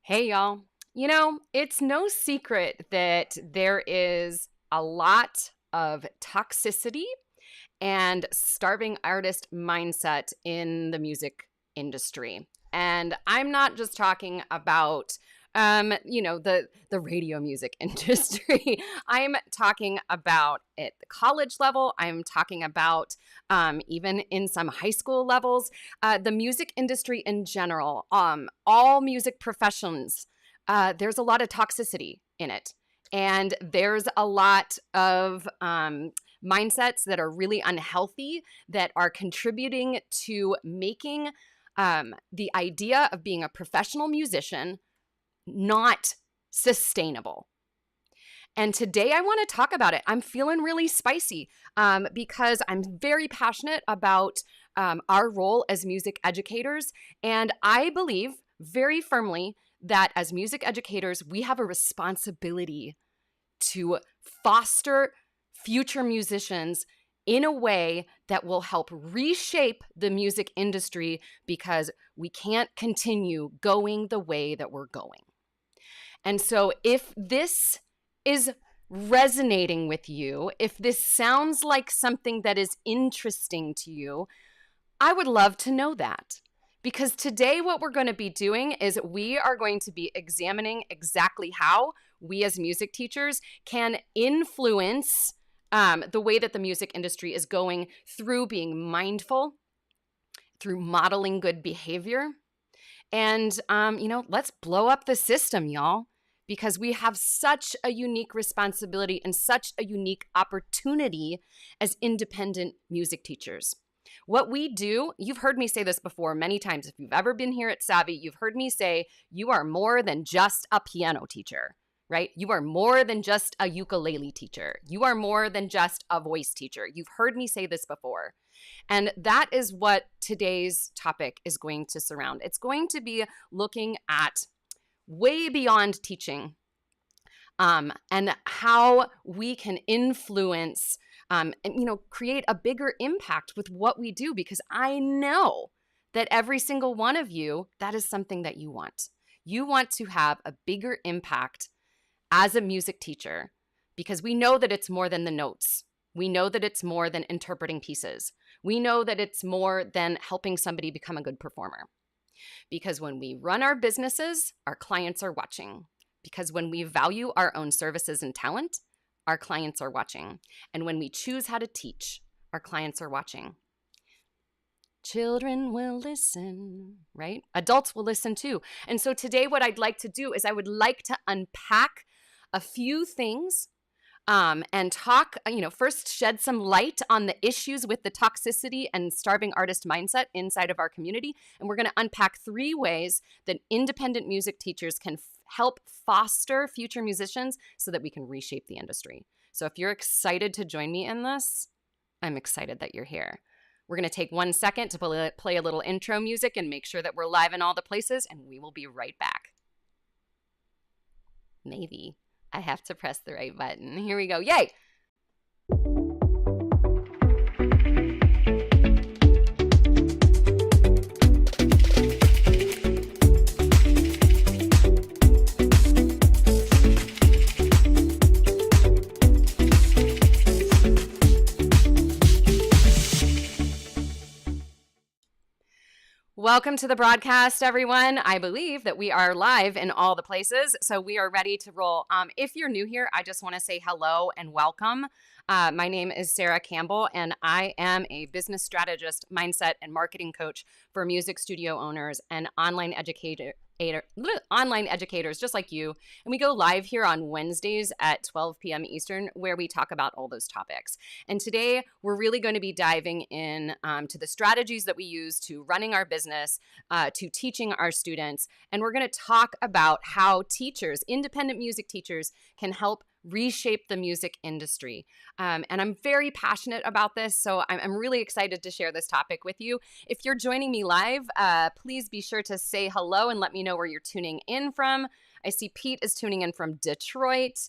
Hey, y'all. It's no secret that there is a lot of toxicity and starving artist mindset in the music industry. And I'm not just talking about the radio music industry. I'm talking about at the college level. I'm talking about even in some high school levels, the music industry in general, all music professions. There's a lot of toxicity in it. And there's a lot of mindsets that are really unhealthy that are contributing to making the idea of being a professional musician not sustainable. And today I want to talk about it. I'm feeling really spicy because I'm very passionate about our role as music educators. And I believe very firmly that as music educators, we have a responsibility to foster future musicians in a way that will help reshape the music industry because we can't continue going the way that we're going. And so if this is resonating with you, if this sounds like something that is interesting to you, I would love to know that. Because today what we're going to be doing is we are going to be examining exactly how we as music teachers can influence the way that the music industry is going through being mindful, through modeling good behavior. And, let's blow up the system, y'all, because we have such a unique responsibility and such a unique opportunity as independent music teachers. What we do, you've heard me say this before many times. If you've ever been here at Savvy, you've heard me say, you are more than just a piano teacher, right? You are more than just a ukulele teacher. You are more than just a voice teacher. You've heard me say this before. And that is what today's topic is going to surround. It's going to be looking at way beyond teaching and how we can influence and create a bigger impact with what we do, because I know that every single one of you, that is something that you want. You want to have a bigger impact as a music teacher because we know that it's more than the notes. We know that it's more than interpreting pieces. We know that it's more than helping somebody become a good performer. Because when we run our businesses, our clients are watching. Because when we value our own services and talent, our clients are watching. And when we choose how to teach, our clients are watching. Children will listen, right? Adults will listen too. And so today what I'd like to do is I would like to unpack a few things and talk, first shed some light on the issues with the toxicity and starving artist mindset inside of our community. And we're going to unpack 3 ways that independent music teachers can help foster future musicians so that we can reshape the industry. So if you're excited to join me in this, I'm excited that you're here. We're going to take 1 second to play a little intro music and make sure that we're live in all the places, and we will be right back. Maybe I have to press the right button. Here we go. Yay! Welcome to the broadcast, everyone. I believe that we are live in all the places, so we are ready to roll. If you're new here, I just want to say hello and welcome. My name is Sara Campbell, and I am a business strategist, mindset, and marketing coach for music studio owners and online educators just like you. And we go live here on Wednesdays at 12 p.m. Eastern, where we talk about all those topics. And today we're really going to be diving in to the strategies that we use to running our business, to teaching our students. And we're going to talk about how teachers, independent music teachers, can help reshape the music industry. And I'm very passionate about this, so I'm really excited to share this topic with you. If you're joining me live, please be sure to say hello and let me know where you're tuning in from. I see Pete is tuning in from Detroit.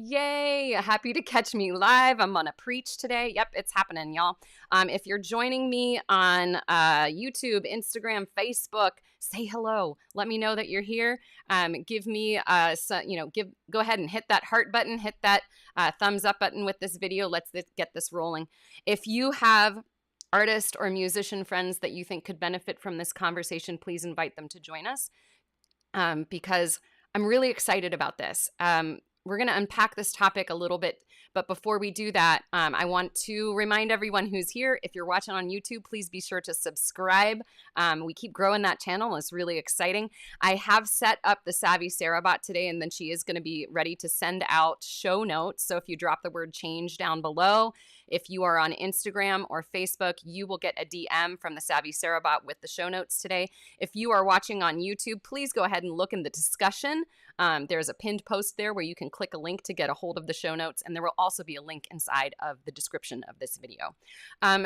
Yay! Happy to catch me live. I'm gonna preach today. Yep, it's happening, y'all. If you're joining me on YouTube, Instagram, Facebook, say hello. Let me know that you're here. Give me, go ahead and hit that heart button, hit that thumbs up button with this video. Let's get this rolling. If you have artist or musician friends that you think could benefit from this conversation, please invite them to join us because I'm really excited about this. We're going to unpack this topic a little bit, but before we do that, I want to remind everyone who's here, if you're watching on YouTube, please be sure to subscribe. We keep growing that channel. It's really exciting. I have set up the Savvy Sara bot today, and then she is going to be ready to send out show notes. So if you drop the word change down below, if you are on Instagram or Facebook, you will get a DM from the Savvy Sara bot with the show notes today. If you are watching on YouTube, please go ahead and look in the discussion. There's a pinned post there where you can click a link to get a hold of the show notes, and there will also be a link inside of the description of this video.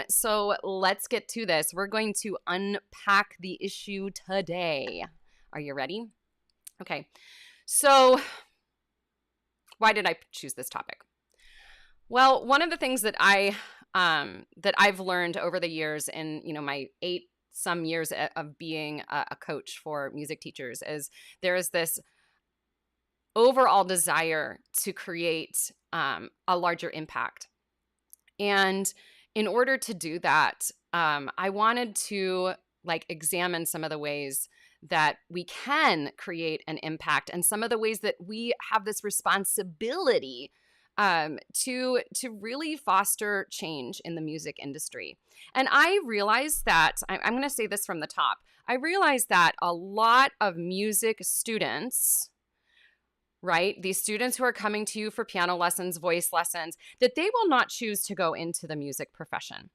So let's get to this. We're going to unpack the issue today. Are you ready? Okay. So why did I choose this topic? Well, one of the things that I've learned over the years in my 8 some years of being a coach for music teachers is there is this overall desire to create a larger impact. And in order to do that, I wanted to examine some of the ways that we can create an impact and some of the ways that we have this responsibility to really foster change in the music industry. And I realized that, I'm going to say this from the top, I realized that a lot of music students, right, these students who are coming to you for piano lessons, voice lessons, that they will not choose to go into the music profession.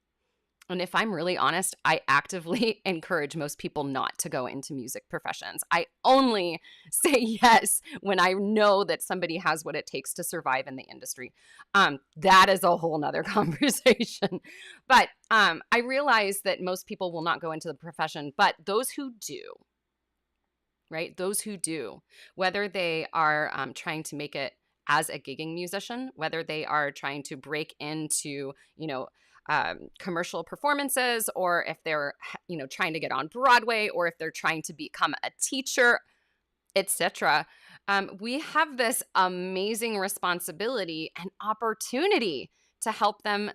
And if I'm really honest, I actively encourage most people not to go into music professions. I only say yes when I know that somebody has what it takes to survive in the industry. That is a whole nother conversation. But I realize that most people will not go into the profession, but those who do, right? Those who do, whether they are trying to make it as a gigging musician, whether they are trying to break into, commercial performances, or if they're, trying to get on Broadway, or if they're trying to become a teacher, etc. We have this amazing responsibility and opportunity to help them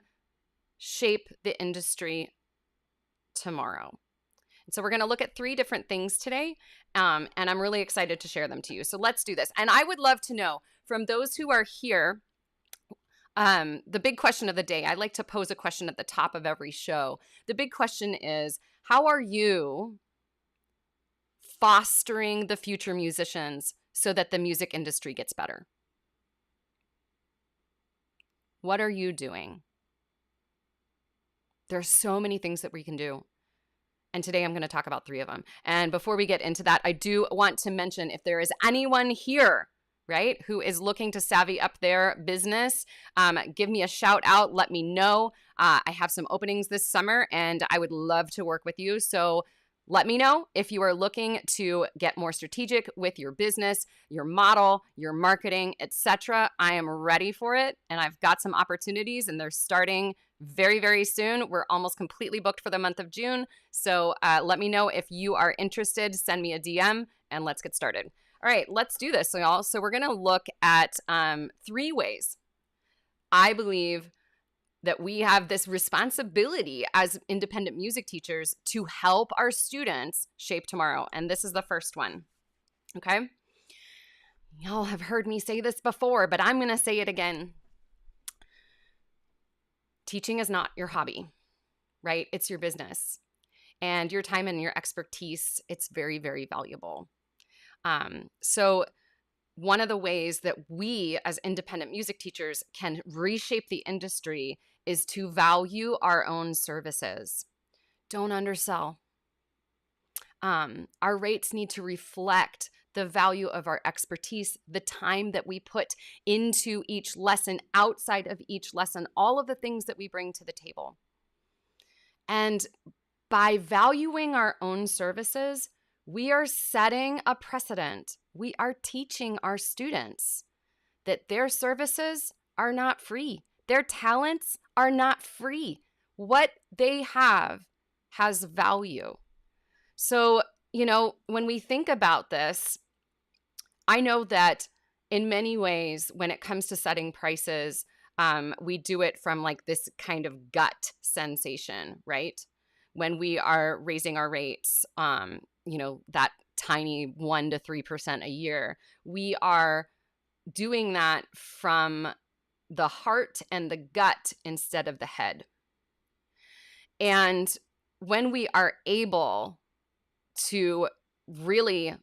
shape the industry tomorrow. And so we're going to look at 3 different things today, and I'm really excited to share them to you. So let's do this. And I would love to know from those who are here, the big question of the day. I like to pose a question at the top of every show. The big question is, how are you fostering the future musicians so that the music industry gets better? What are you doing? There's so many things that we can do. And today I'm going to talk about 3 of them. And before we get into that, I do want to mention, if there is anyone here, right, who is looking to savvy up their business, give me a shout out. Let me know. I have some openings this summer and I would love to work with you. So let me know if you are looking to get more strategic with your business, your model, your marketing, etc. I am ready for it. And I've got some opportunities and they're starting very, very soon. We're almost completely booked for the month of June. So let me know if you are interested. Send me a DM and let's get started. All right, let's do this, y'all. So we're going to look at 3 ways I believe that we have this responsibility as independent music teachers to help our students shape tomorrow. And this is the first one, okay? Y'all have heard me say this before, but I'm going to say it again. Teaching is not your hobby, right? It's your business. And your time and your expertise, it's very, very valuable. So one of the ways that we as independent music teachers can reshape the industry is to value our own services. Don't undersell. Our rates need to reflect the value of our expertise, the time that we put into each lesson, outside of each lesson, all of the things that we bring to the table. And by valuing our own services, we are setting a precedent. We are teaching our students that their services are not free. Their talents are not free. What they have has value. So, when we think about this, I know that in many ways, when it comes to setting prices, we do it from like this kind of gut sensation, right? When we are raising our rates, that tiny 1% to 3% a year, we are doing that from the heart and the gut instead of the head. And when we are able to really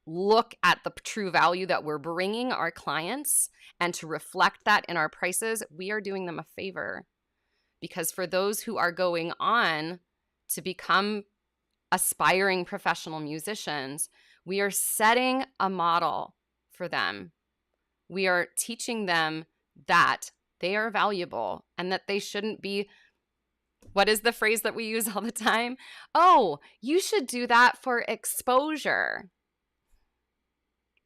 look at the true value that we're bringing our clients and to reflect that in our prices, we are doing them a favor. Because for those who are going on to become aspiring professional musicians, we are setting a model for them. We are teaching them that they are valuable and that they shouldn't be, what is the phrase that we use all the time? Oh, you should do that for exposure.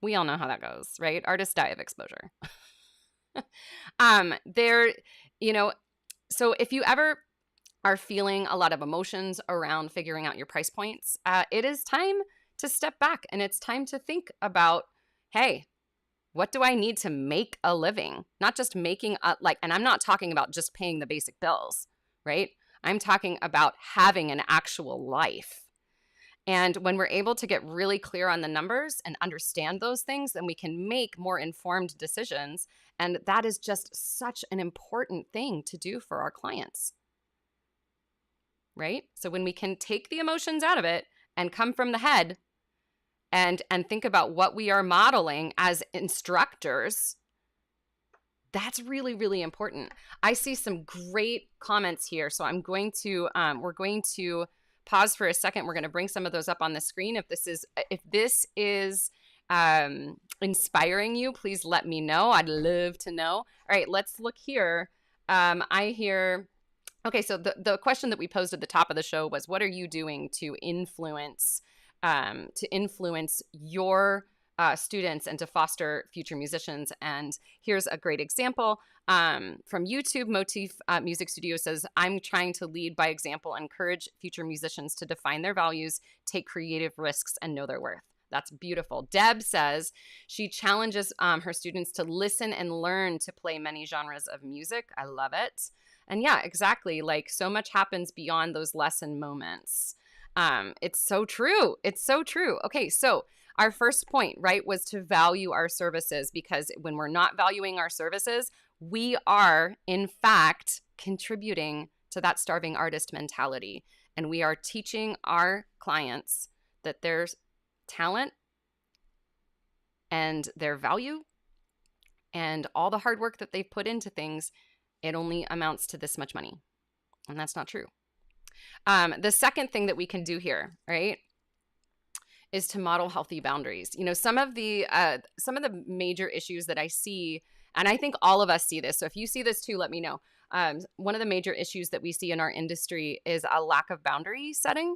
We all know how that goes, right? Artists die of exposure. So if you ever are feeling a lot of emotions around figuring out your price points, it is time to step back and it's time to think about, hey, what do I need to make a living? Not just making and I'm not talking about just paying the basic bills, right? I'm talking about having an actual life. And when we're able to get really clear on the numbers and understand those things, then we can make more informed decisions. And that is just such an important thing to do for our clients, right? So when we can take the emotions out of it and come from the head and think about what we are modeling as instructors, that's really, really important. I see some great comments here. So we're going to pause for a second. We're going to bring some of those up on the screen. If this is inspiring you, please let me know. I'd love to know. All right, let's look here. Okay, so the question that we posed at the top of the show was, what are you doing to influence your students and to foster future musicians? And here's a great example from YouTube. Motif Music Studio says, I'm trying to lead by example, encourage future musicians to define their values, take creative risks, and know their worth. That's beautiful. Deb says she challenges her students to listen and learn to play many genres of music. I love it. And yeah, exactly. Like, so much happens beyond those lesson moments. It's so true. It's so true. Okay, so our first point, right, was to value our services, because when we're not valuing our services, we are, in fact, contributing to that starving artist mentality. And we are teaching our clients that there's talent and their value and all the hard work that they've put into things, it only amounts to this much money. And that's not true. The second thing that we can do here, right, is to model healthy boundaries. Some of the major issues that I see, and I think all of us see this, so if you see this too, let me know. One of the major issues that we see in our industry is a lack of boundary setting.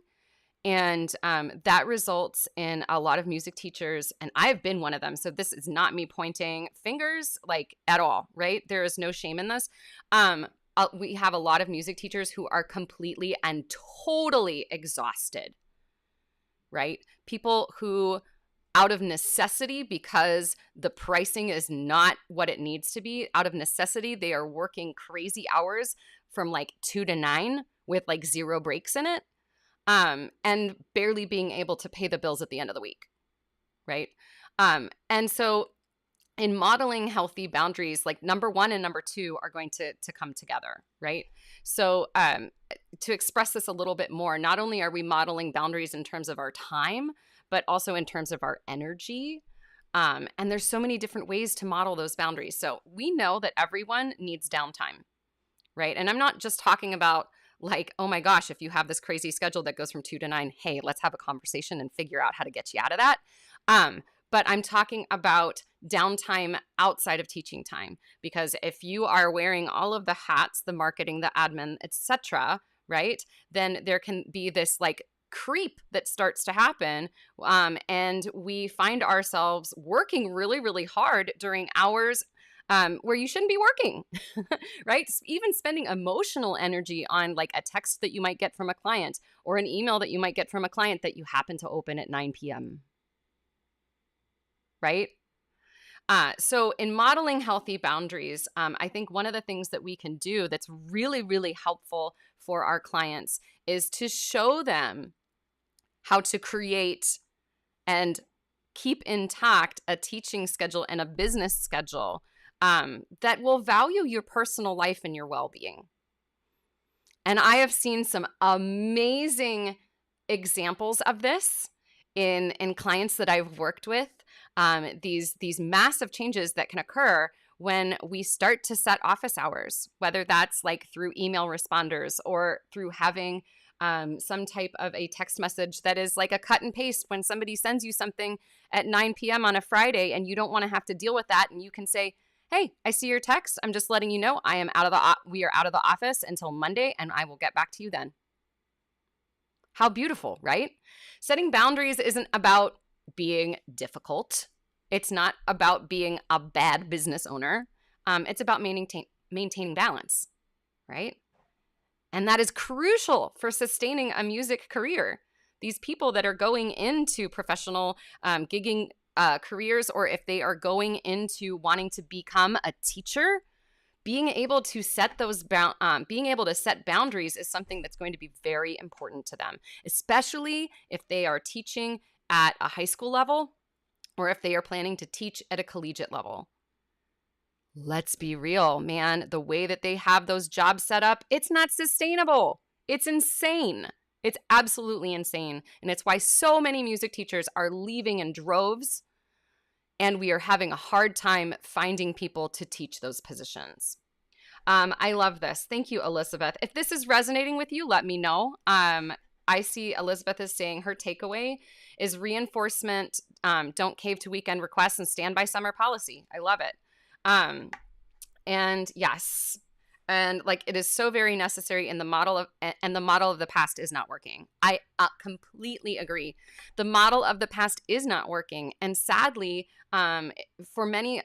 And that results in a lot of music teachers, and I've been one of them. So this is not me pointing fingers like at all, right? There is no shame in this. We have a lot of music teachers who are completely and totally exhausted, right? People who, out of necessity, because the pricing is not what it needs to be, out of necessity, they are working crazy hours from like 2 to 9 with like 0 breaks in it. And barely being able to pay the bills at the end of the week, right? And so in modeling healthy boundaries, like number 1 and number 2 are going to come together, right? So to express this a little bit more, not only are we modeling boundaries in terms of our time, but also in terms of our energy. And there's so many different ways to model those boundaries. So we know that everyone needs downtime, right? And I'm not just talking about like, oh my gosh, if you have this crazy schedule that goes from 2 to 9, hey, let's have a conversation and figure out how to get you out of that. But I'm talking about downtime outside of teaching time, because if you are wearing all of the hats, the marketing, the admin, etc., right, then there can be this like creep that starts to happen. And we find ourselves working really, really hard during hours where you shouldn't be working, right? Even spending emotional energy on like a text that you might get from a client or an email that you might get from a client that you happen to open at 9 p.m., right? So in modeling healthy boundaries, I think one of the things that we can do that's really, really helpful for our clients is to show them how to create and keep intact a teaching schedule and a business schedule that will value your personal life and your well-being. And I have seen some amazing examples of this in clients that I've worked with. These massive changes that can occur when we start to set office hours, whether that's like through email responders or through having some type of a text message that is like a cut and paste when somebody sends you something at 9 p.m. on a Friday and you don't want to have to deal with that. And you can say, hey, I see your text. I'm just letting you know we are out of the office until Monday and I will get back to you then. How beautiful, right? Setting boundaries isn't about being difficult. It's not about being a bad business owner. It's about maintaining balance, right? And that is crucial for sustaining a music career. These people that are going into professional gigging careers, or if they are going into wanting to become a teacher, being able to set boundaries is something that's going to be very important to them, especially if they are teaching at a high school level or if they are planning to teach at a collegiate level. Let's be real, man. The way that they have those jobs set up, it's not sustainable. It's insane. It's absolutely insane. And it's why so many music teachers are leaving in droves, and we are having a hard time finding people to teach those positions. I love this. Thank you, Elizabeth. If this is resonating with you, let me know. I see Elizabeth is saying her takeaway is reinforcement, don't cave to weekend requests and stand by summer policy. I love it. And yes, and like it is so very necessary in the model of the past is not working. I completely agree. The model of the past is not working. And sadly, for many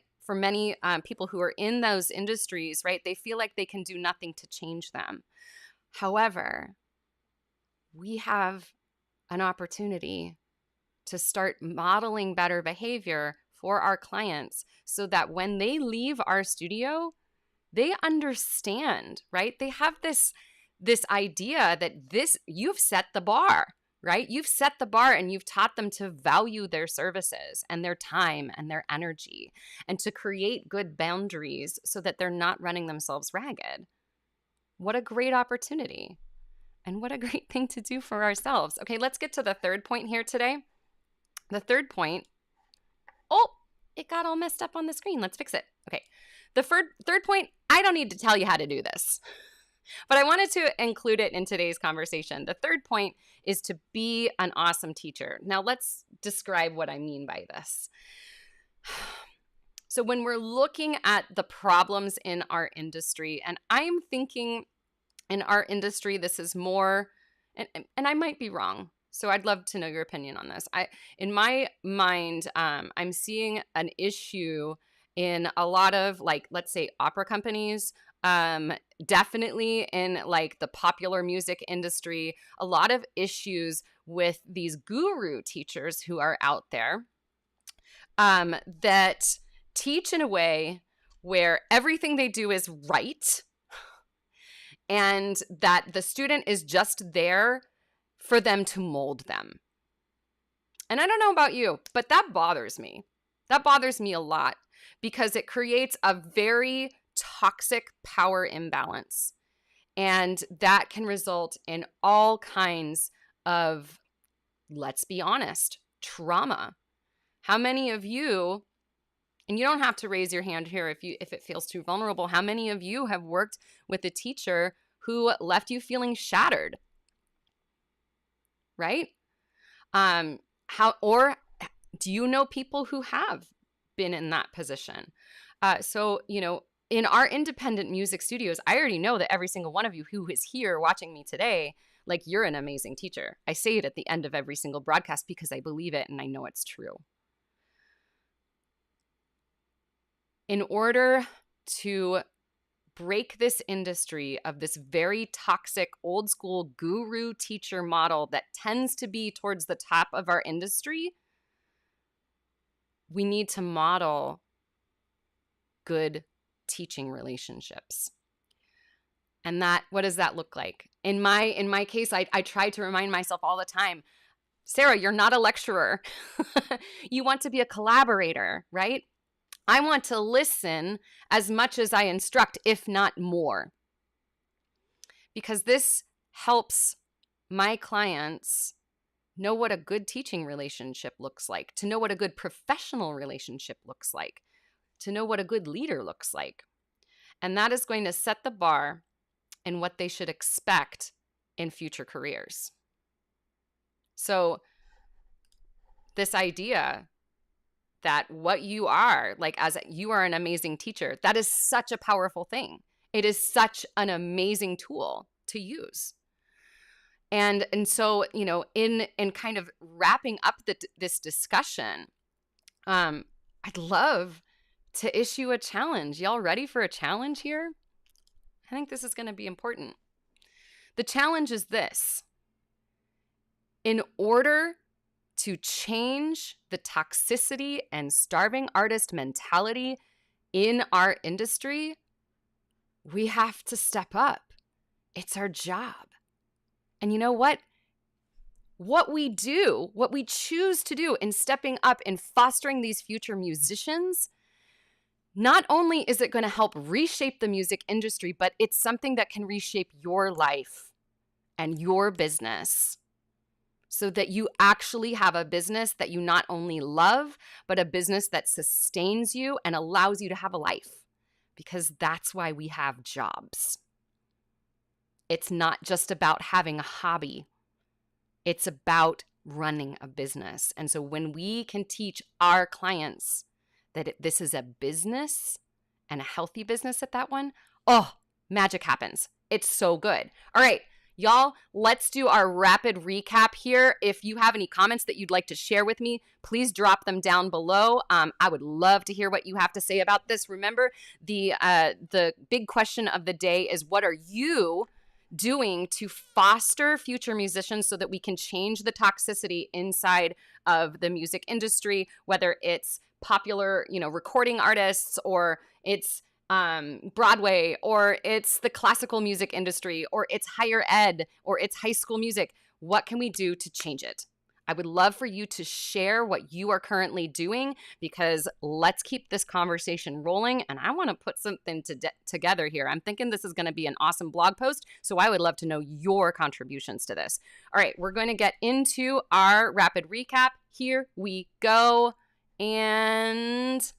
people who are in those industries, right, they feel like they can do nothing to change them. However, we have an opportunity to start modeling better behavior for our clients so that when they leave our studio, they understand, right? They have this idea that you've set the bar, right? You've set the bar and you've taught them to value their services and their time and their energy and to create good boundaries so that they're not running themselves ragged. What a great opportunity. And what a great thing to do for ourselves. Okay, let's get to the third point here today. The third point, it got all messed up on the screen. Let's fix it. Okay, the third point, I don't need to tell you how to do this, but I wanted to include it in today's conversation. The third point is to be an awesome teacher. Now let's describe what I mean by this. So when we're looking at the problems in our industry, and I'm thinking in our industry, this is more, and I might be wrong, so I'd love to know your opinion on this. In my mind, I'm seeing an issue in a lot of, like, let's say opera companies, definitely in like the popular music industry, a lot of issues with these guru teachers who are out there that teach in a way where everything they do is right, and that the student is just there for them to mold them. And I don't know about you, but that bothers me. That bothers me a lot because it creates a very toxic power imbalance. And that can result in all kinds of, let's be honest, trauma. How many of you, and you don't have to raise your hand here if it feels too vulnerable, how many of you have worked with a teacher who left you feeling shattered? Right? Or do you know people who have been in that position? So, in our independent music studios, I already know that every single one of you who is here watching me today, like, you're an amazing teacher. I say it at the end of every single broadcast because I believe it and I know it's true. In order to break this industry of this very toxic old school guru teacher model that tends to be towards the top of our industry, we need to model good teaching relationships. And what does that look like? In my case, I try to remind myself all the time, Sara, you're not a lecturer. You want to be a collaborator, right? I want to listen as much as I instruct, if not more. Because this helps my clients know what a good teaching relationship looks like, to know what a good professional relationship looks like, to know what a good leader looks like. And that is going to set the bar in what they should expect in future careers. So this idea that what you are, like as you are an amazing teacher, that is such a powerful thing. It is such an amazing tool to use. And so, in kind of wrapping up this discussion, I'd love to issue a challenge. Y'all ready for a challenge here? I think this is going to be important. The challenge is this. In order to change the toxicity and starving artist mentality in our industry, we have to step up. It's our job. And you know what? What we choose to do in stepping up and fostering these future musicians, not only is it going to help reshape the music industry, but it's something that can reshape your life and your business so that you actually have a business that you not only love, but a business that sustains you and allows you to have a life, because that's why we have jobs. It's not just about having a hobby. It's about running a business. And so when we can teach our clients that this is a business and a healthy business at that one, magic happens. It's so good. All right, y'all, let's do our rapid recap here. If you have any comments that you'd like to share with me, please drop them down below. I would love to hear what you have to say about this. Remember, the big question of the day is, what are you doing to foster future musicians so that we can change the toxicity inside of the music industry, whether it's popular, recording artists, or it's Broadway, or it's the classical music industry, or it's higher ed, or it's high school music. What can we do to change it? I would love for you to share what you are currently doing, because let's keep this conversation rolling. And I want to put something together here. I'm thinking this is going to be an awesome blog post. So I would love to know your contributions to this. All right, we're going to get into our rapid recap. Here we go. And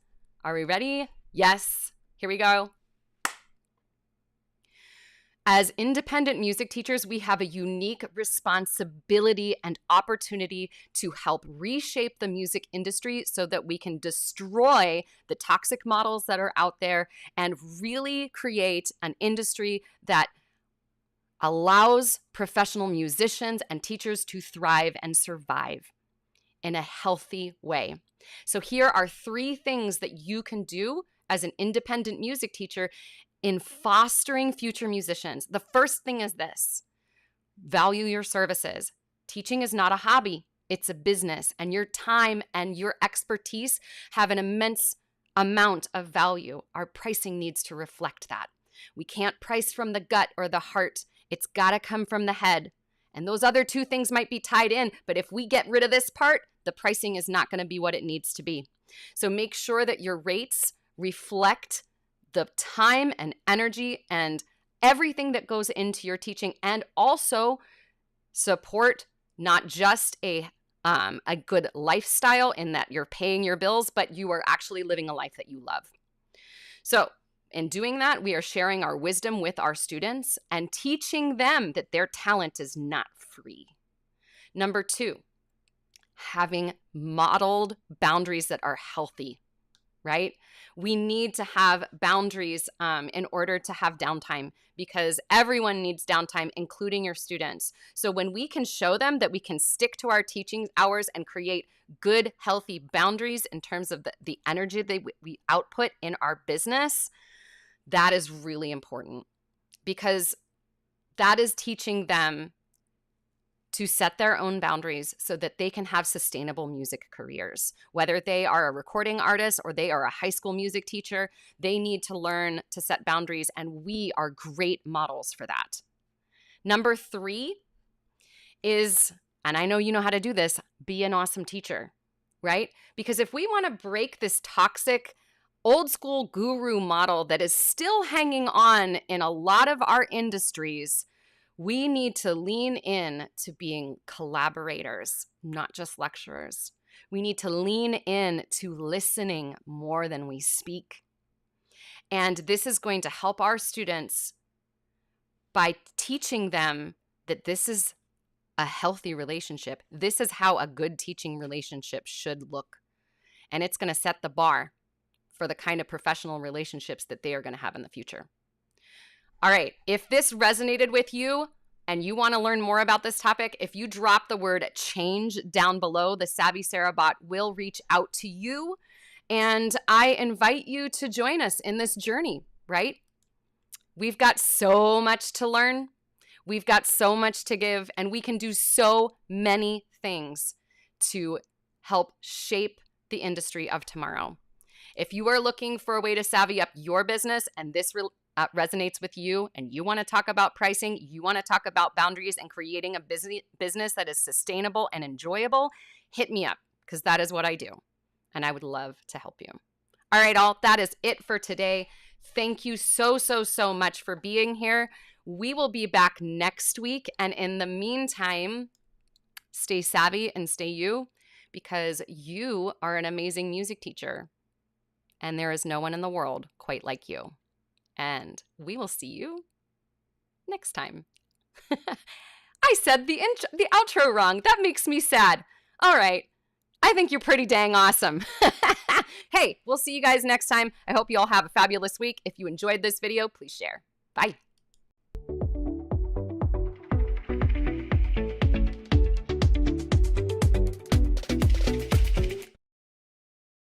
are we ready? Yes. Here we go. As independent music teachers, we have a unique responsibility and opportunity to help reshape the music industry so that we can destroy the toxic models that are out there and really create an industry that allows professional musicians and teachers to thrive and survive in a healthy way. So here are 3 things that you can do as an independent music teacher in fostering future musicians. The first thing is this: value your services. Teaching is not a hobby, it's a business, and your time and your expertise have an immense amount of value. Our pricing needs to reflect that. We can't price from the gut or the heart. It's got to come from the head. And those other 2 things might be tied in, but if we get rid of this part, the pricing is not going to be what it needs to be. So make sure that your rates reflect the time and energy and everything that goes into your teaching, and also support not just a good lifestyle in that you're paying your bills, but you are actually living a life that you love. So in doing that, we are sharing our wisdom with our students and teaching them that their talent is not free. Number 2, having modeled boundaries that are healthy, right? We need to have boundaries in order to have downtime, because everyone needs downtime, including your students. So when we can show them that we can stick to our teaching hours and create good, healthy boundaries in terms of the energy that we output in our business, That is really important because that is teaching them to set their own boundaries so that they can have sustainable music careers. Whether they are a recording artist or they are a high school music teacher, they need to learn to set boundaries, and we are great models for that. Number 3 is, and I know you know how to do this, be an awesome teacher, right? Because if we want to break this toxic old school guru model that is still hanging on in a lot of our industries, we need to lean in to being collaborators, not just lecturers. We need to lean in to listening more than we speak. And this is going to help our students by teaching them that this is a healthy relationship. This is how a good teaching relationship should look. And it's going to set the bar for the kind of professional relationships that they are going to have in the future. All right, if this resonated with you and you want to learn more about this topic, if you drop the word change down below, the Savvy Sara bot will reach out to you. And I invite you to join us in this journey, right? We've got so much to learn. We've got so much to give, and we can do so many things to help shape the industry of tomorrow. If you are looking for a way to savvy up your business and this resonates with you and you want to talk about pricing, you want to talk about boundaries and creating a business that is sustainable and enjoyable, hit me up because that is what I do. And I would love to help you. All right, all, that is it for today. Thank you so much for being here. We will be back next week. And in the meantime, stay savvy and stay you because you are an amazing music teacher. And there is no one in the world quite like you. And we will see you next time. I said the outro wrong. That makes me sad. All right. I think you're pretty dang awesome. Hey, we'll see you guys next time. I hope you all have a fabulous week. If you enjoyed this video, please share. Bye.